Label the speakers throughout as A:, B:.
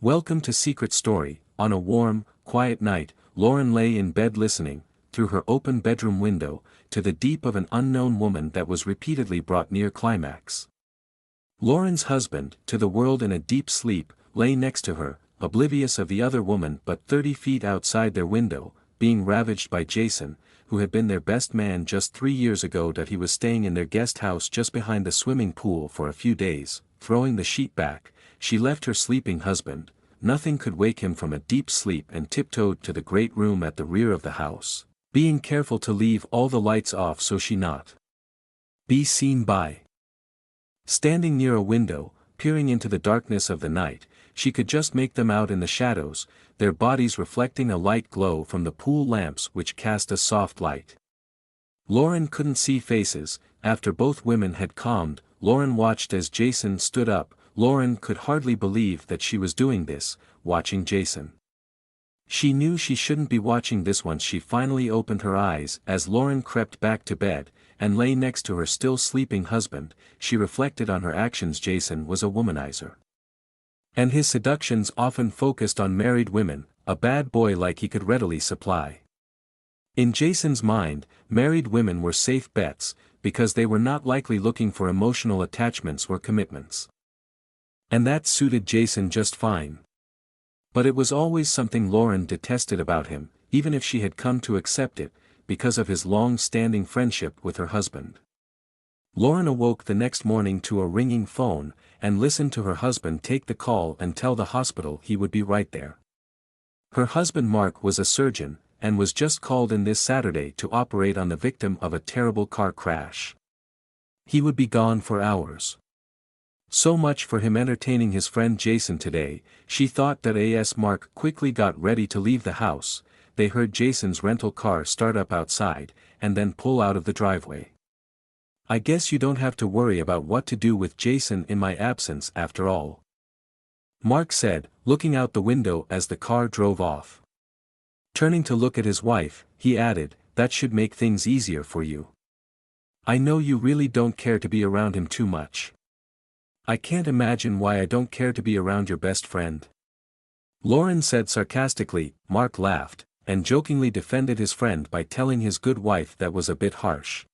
A: Welcome to Secret Story. On a warm, quiet night, Lauren lay in bed listening, through her open bedroom window, to the deep of an unknown woman that was repeatedly brought near climax. Lauren's husband, to the world in a deep sleep, lay next to her, oblivious of the other woman but 30 feet outside their window, being ravaged by Jason, who had been their best man just 3 years ago that he was staying in their guest house just behind the swimming pool for a few days. Throwing the sheet back, she left her sleeping husband. Nothing could wake him from a deep sleep and tiptoed to the great room at the rear of the house, being careful to leave all the lights off so she not be seen by. Standing near a window, peering into the darkness of the night, she could just make them out in the shadows, their bodies reflecting a light glow from the pool lamps which cast a soft light. Lauren couldn't see faces. After both women had calmed, Lauren watched as Jason stood up. Lauren could hardly believe that she was doing this, watching Jason. She knew she shouldn't be watching this once she finally opened her eyes. As Lauren crept back to bed, and lay next to her still sleeping husband, she reflected on her actions. Jason was a womanizer. And his seductions often focused on married women, a bad boy like he could readily supply. In Jason's mind, married women were safe bets, because they were not likely looking for emotional attachments or commitments. And that suited Jason just fine. But it was always something Lauren detested about him, even if she had come to accept it, because of his long-standing friendship with her husband. Lauren awoke the next morning to a ringing phone, and listened to her husband take the call and tell the hospital he would be right there. Her husband Mark was a surgeon, and was just called in this Saturday to operate on the victim of a terrible car crash. He would be gone for hours. So much for him entertaining his friend Jason today. She thought that as Mark quickly got ready to leave the house, they heard Jason's rental car start up outside, and then pull out of the driveway. "I guess you don't have to worry about what to do with Jason in my absence after all," Mark said, looking out the window as the car drove off. Turning to look at his wife, he added, "That should make things easier for you. I know you really don't care to be around him too much." "I can't imagine why I don't care to be around your best friend," Lauren said sarcastically. Mark laughed, and jokingly defended his friend by telling his good wife that was a bit harsh.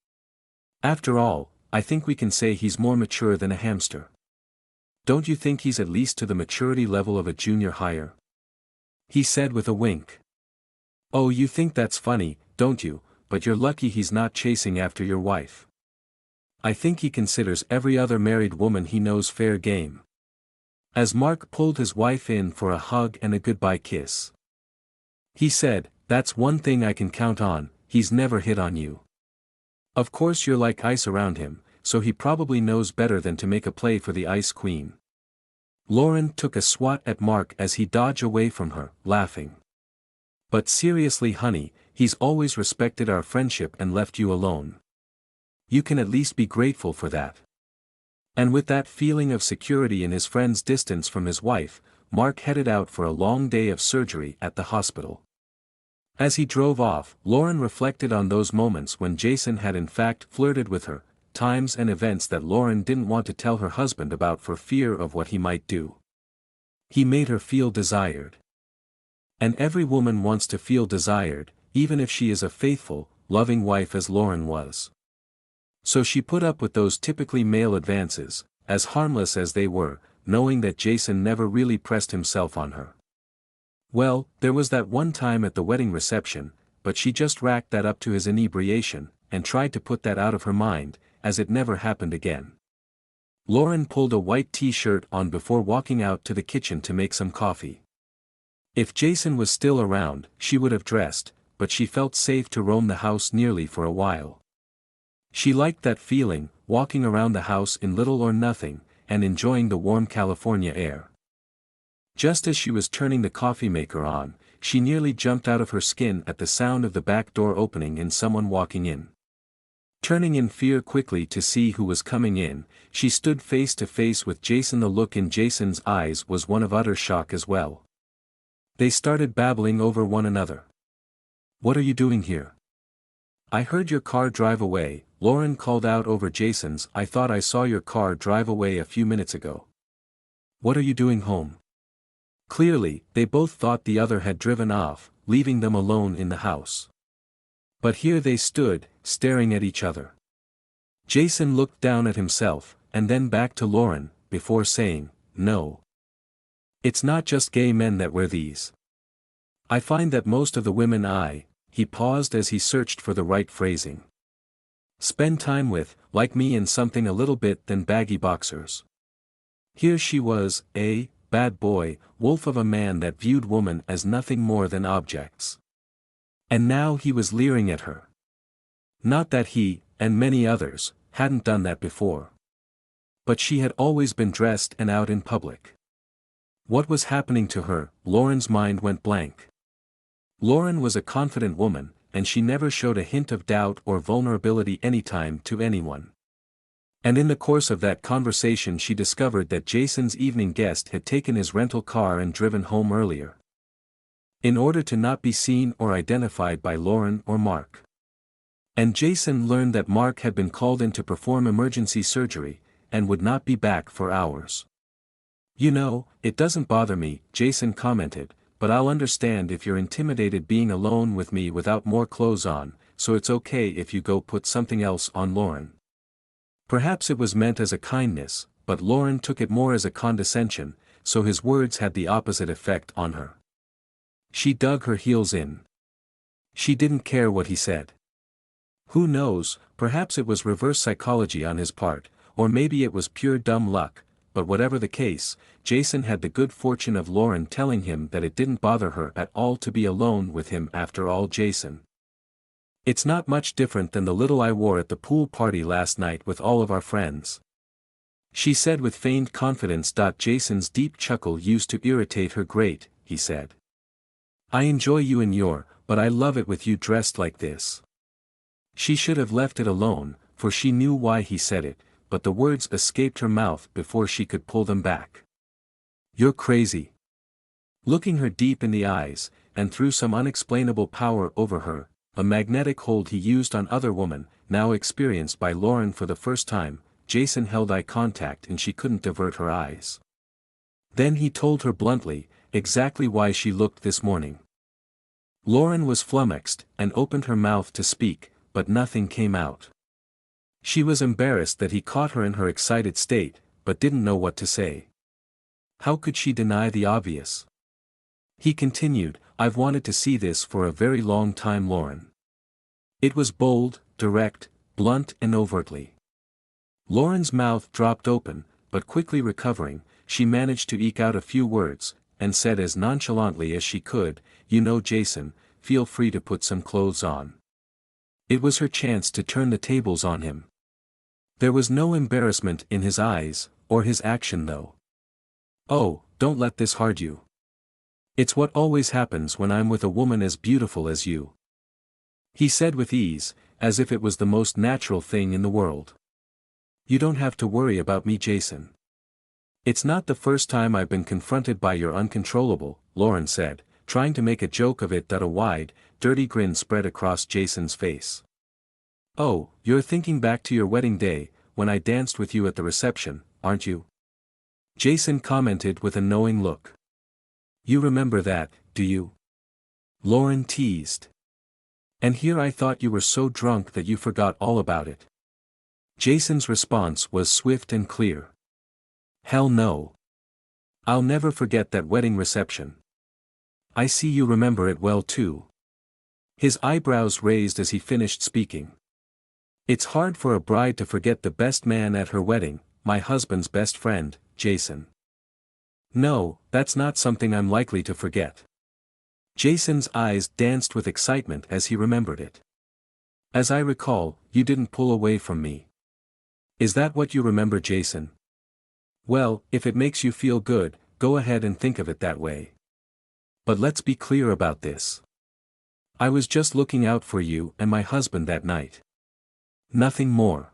A: "After all, I think we can say he's more mature than a hamster. Don't you think he's at least to the maturity level of a junior hire?" he said with a wink. "Oh, you think that's funny, don't you? But you're lucky he's not chasing after your wife. I think he considers every other married woman he knows fair game." As Mark pulled his wife in for a hug and a goodbye kiss, he said, "That's one thing I can count on, he's never hit on you. Of course you're like ice around him, so he probably knows better than to make a play for the ice queen." Lauren took a swat at Mark as he dodged away from her, laughing. "But seriously honey, he's always respected our friendship and left you alone. You can at least be grateful for that." And with that feeling of security in his friend's distance from his wife, Mark headed out for a long day of surgery at the hospital. As he drove off, Lauren reflected on those moments when Jason had in fact flirted with her, times and events that Lauren didn't want to tell her husband about for fear of what he might do. He made her feel desired. And every woman wants to feel desired, even if she is a faithful, loving wife as Lauren was. So she put up with those typically male advances, as harmless as they were, knowing that Jason never really pressed himself on her. Well, there was that one time at the wedding reception, but she just racked that up to his inebriation, and tried to put that out of her mind, as it never happened again. Lauren pulled a white t-shirt on before walking out to the kitchen to make some coffee. If Jason was still around, she would have dressed, but she felt safe to roam the house nearly for a while. She liked that feeling, walking around the house in little or nothing, and enjoying the warm California air. Just as she was turning the coffee maker on, she nearly jumped out of her skin at the sound of the back door opening and someone walking in. Turning in fear quickly to see who was coming in, she stood face to face with Jason. The look in Jason's eyes was one of utter shock as well. They started babbling over one another. "What are you doing here?" "I heard your car drive away," Lauren called out over Jason's. "I thought I saw your car drive away a few minutes ago." "What are you doing home?" Clearly, they both thought the other had driven off, leaving them alone in the house. But here they stood, staring at each other. Jason looked down at himself, and then back to Lauren, before saying, "No. It's not just gay men that wear these. I find that most of the women he paused as he searched for the right phrasing. Spend time with, like me in something a little bit than baggy boxers." Here she was, a bad boy, wolf of a man that viewed women as nothing more than objects. And now he was leering at her. Not that he, and many others, hadn't done that before. But she had always been dressed and out in public. What was happening to her? Lauren's mind went blank. Lauren was a confident woman, and she never showed a hint of doubt or vulnerability anytime to anyone. And in the course of that conversation she discovered that Jason's evening guest had taken his rental car and driven home earlier, in order to not be seen or identified by Lauren or Mark. And Jason learned that Mark had been called in to perform emergency surgery, and would not be back for hours. "You know, it doesn't bother me," Jason commented, "but I'll understand if you're intimidated being alone with me without more clothes on, so it's okay if you go put something else on." Lauren. Perhaps it was meant as a kindness, but Lauren took it more as a condescension, so his words had the opposite effect on her. She dug her heels in. She didn't care what he said. Who knows, perhaps it was reverse psychology on his part, or maybe it was pure dumb luck, but whatever the case, Jason had the good fortune of Lauren telling him that it didn't bother her at all to be alone with him after all. Jason. "It's not much different than the little I wore at the pool party last night with all of our friends," she said with feigned confidence. Jason's deep chuckle used to irritate her. "Great," he said. "I enjoy you in your, but I love it with you dressed like this." She should have left it alone, for she knew why he said it, but the words escaped her mouth before she could pull them back. "You're crazy." Looking her deep in the eyes, and through some unexplainable power over her, a magnetic hold he used on other women, now experienced by Lauren for the first time, Jason held eye contact and she couldn't divert her eyes. Then he told her bluntly, exactly why she looked this morning. Lauren was flummoxed, and opened her mouth to speak, but nothing came out. She was embarrassed that he caught her in her excited state, but didn't know what to say. How could she deny the obvious? He continued, "I've wanted to see this for a very long time, Lauren." It was bold, direct, blunt and overtly. Lauren's mouth dropped open, but quickly recovering, she managed to eke out a few words, and said as nonchalantly as she could, "You know, Jason, feel free to put some clothes on." It was her chance to turn the tables on him. There was no embarrassment in his eyes, or his action though. "Oh, don't let this hard you. It's what always happens when I'm with a woman as beautiful as you," he said with ease, as if it was the most natural thing in the world. "You don't have to worry about me, Jason. It's not the first time I've been confronted by your uncontrollable," Lauren said, trying to make a joke of it. A wide, dirty grin spread across Jason's face. "Oh, you're thinking back to your wedding day, when I danced with you at the reception, aren't you?" Jason commented with a knowing look. "You remember that, do you?" Lauren teased. "And here I thought you were so drunk that you forgot all about it." Jason's response was swift and clear. "Hell no. I'll never forget that wedding reception." "I see you remember it well too." His eyebrows raised as he finished speaking. "It's hard for a bride to forget the best man at her wedding, my husband's best friend, Jason." "No, that's not something I'm likely to forget." Jason's eyes danced with excitement as he remembered it. "As I recall, you didn't pull away from me. Is that what you remember, Jason? Well, if it makes you feel good, go ahead and think of it that way. But let's be clear about this. I was just looking out for you and my husband that night. Nothing more."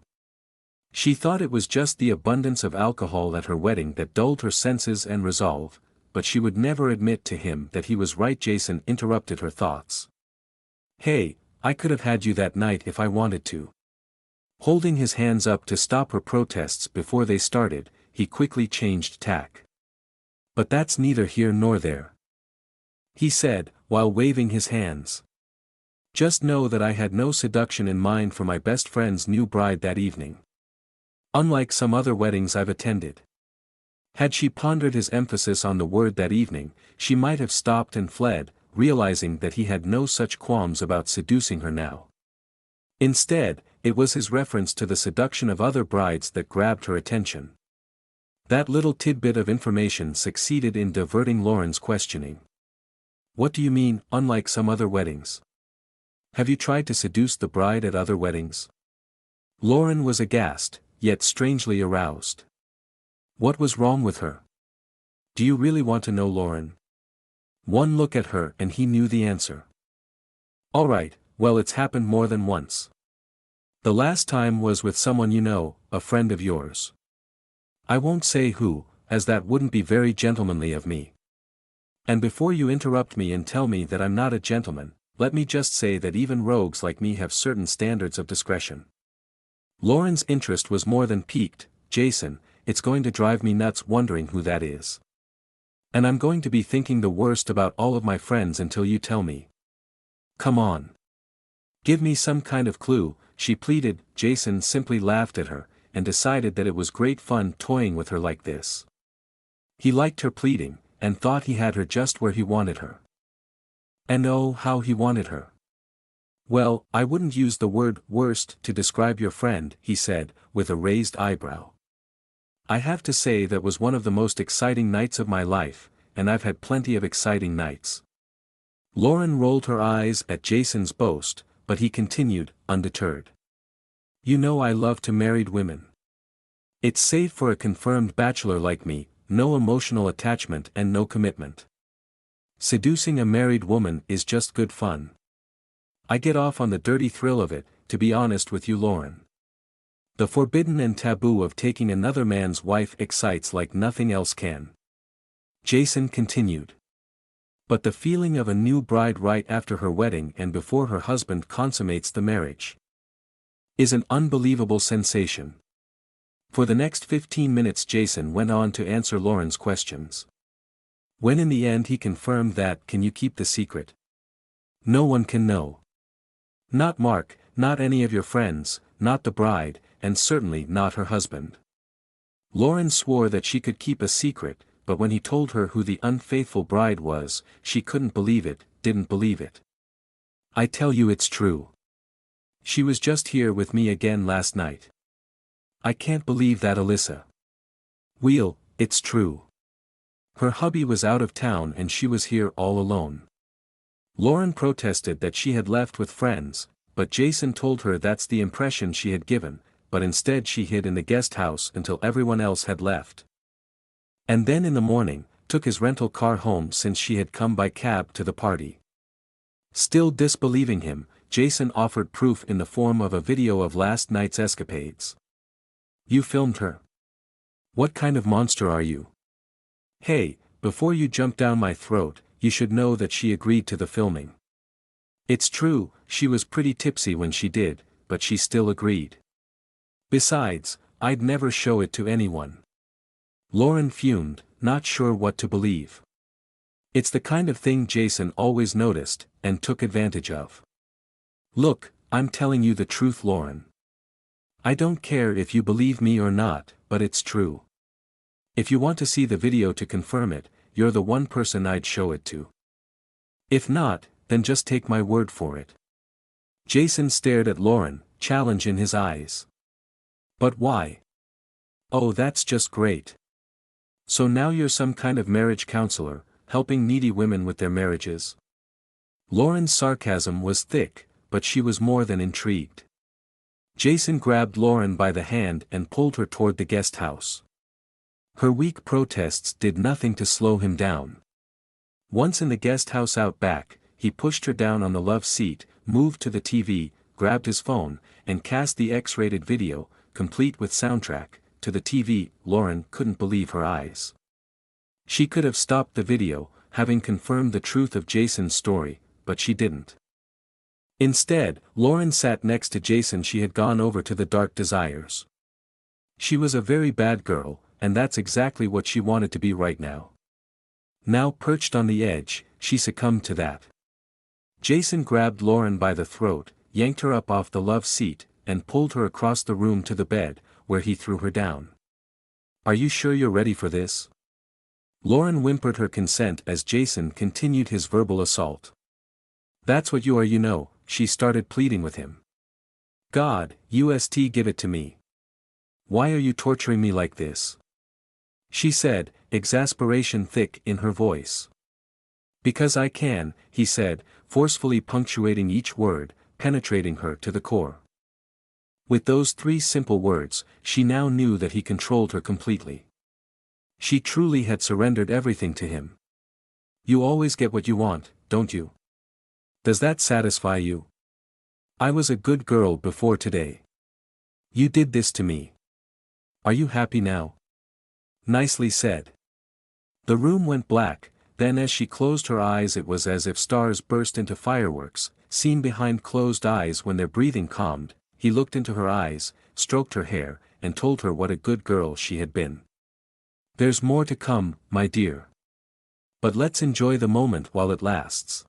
A: She thought it was just the abundance of alcohol at her wedding that dulled her senses and resolve, but she would never admit to him that he was right. Jason interrupted her thoughts. "Hey, I could have had you that night if I wanted to." Holding his hands up to stop her protests before they started, he quickly changed tack. But that's neither here nor there," he said, while waving his hands. "Just know that I had no seduction in mind for my best friend's new bride that evening. Unlike some other weddings I've attended." Had she pondered his emphasis on the word that evening, she might have stopped and fled, realizing that he had no such qualms about seducing her now. Instead, it was his reference to the seduction of other brides that grabbed her attention. That little tidbit of information succeeded in diverting Lauren's questioning. "What do you mean, unlike some other weddings? Have you tried to seduce the bride at other weddings?" Lauren was aghast, yet strangely aroused. What was wrong with her? "Do you really want to know, Lauren?" One look at her and he knew the answer. "All right, well, it's happened more than once. The last time was with someone you know, a friend of yours. I won't say who, as that wouldn't be very gentlemanly of me. And before you interrupt me and tell me that I'm not a gentleman, let me just say that even rogues like me have certain standards of discretion." Lauren's interest was more than piqued. "Jason, it's going to drive me nuts wondering who that is. And I'm going to be thinking the worst about all of my friends until you tell me. Come on. Give me some kind of clue," she pleaded. Jason simply laughed at her, and decided that it was great fun toying with her like this. He liked her pleading, and thought he had her just where he wanted her. And oh, how he wanted her. "Well, I wouldn't use the word worst to describe your friend," he said, with a raised eyebrow. "I have to say that was one of the most exciting nights of my life, and I've had plenty of exciting nights." Lauren rolled her eyes at Jason's boast, but he continued, undeterred. "You know I love to married women. It's safe for a confirmed bachelor like me, no emotional attachment and no commitment. Seducing a married woman is just good fun. I get off on the dirty thrill of it, to be honest with you, Lauren. The forbidden and taboo of taking another man's wife excites like nothing else can." Jason continued. "But the feeling of a new bride right after her wedding and before her husband consummates the marriage is an unbelievable sensation." For the next 15 minutes Jason went on to answer Lauren's questions. When in the end he confirmed that, "Can you keep the secret? No one can know. Not Mark, not any of your friends, not the bride, and certainly not her husband." Lauren swore that she could keep a secret, but when he told her who the unfaithful bride was, she couldn't believe it, didn't believe it. "I tell you it's true. She was just here with me again last night. I can't believe that, Alyssa." "Well, it's true. Her hubby was out of town and she was here all alone." Lauren protested that she had left with friends, but Jason told her that's the impression she had given, but instead she hid in the guest house until everyone else had left. And then in the morning, took his rental car home since she had come by cab to the party. Still disbelieving him, Jason offered proof in the form of a video of last night's escapades. "You filmed her? What kind of monster are you? Hey, before you jump down my throat, you should know that she agreed to the filming. It's true, she was pretty tipsy when she did, but she still agreed. Besides, I'd never show it to anyone." Lauren fumed, not sure what to believe. It's the kind of thing Jason always noticed, and took advantage of. "Look, I'm telling you the truth, Lauren. I don't care if you believe me or not, but it's true. If you want to see the video to confirm it, you're the one person I'd show it to. If not, then just take my word for it." Jason stared at Lauren, challenge in his eyes. "But why? Oh, that's just great. So now you're some kind of marriage counselor, helping needy women with their marriages?" Lauren's sarcasm was thick, but she was more than intrigued. Jason grabbed Lauren by the hand and pulled her toward the guest house. Her weak protests did nothing to slow him down. Once in the guest house out back, he pushed her down on the love seat, moved to the TV, grabbed his phone, and cast the X-rated video, complete with soundtrack, to the TV. Lauren couldn't believe her eyes. She could have stopped the video, having confirmed the truth of Jason's story, but she didn't. Instead, Lauren sat next to Jason. She had gone over to the Dark Desires. She was a very bad girl, and that's exactly what she wanted to be right now. Now perched on the edge, she succumbed to that. Jason grabbed Lauren by the throat, yanked her up off the love seat, and pulled her across the room to the bed, where he threw her down. Are you sure you're ready for this? Lauren whimpered her consent as Jason continued his verbal assault. That's what you are, you know, she started pleading with him. God, give it to me. Why are you torturing me like this? She said, exasperation thick in her voice. Because I can, he said, forcefully punctuating each word, penetrating her to the core. With those 3 simple words, she now knew that he controlled her completely. She truly had surrendered everything to him. You always get what you want, don't you? Does that satisfy you? I was a good girl before today. You did this to me. Are you happy now? Nicely said. The room went black, then as she closed her eyes it was as if stars burst into fireworks, seen behind closed eyes when their breathing calmed. He looked into her eyes, stroked her hair, and told her what a good girl she had been. There's more to come, my dear. But let's enjoy the moment while it lasts.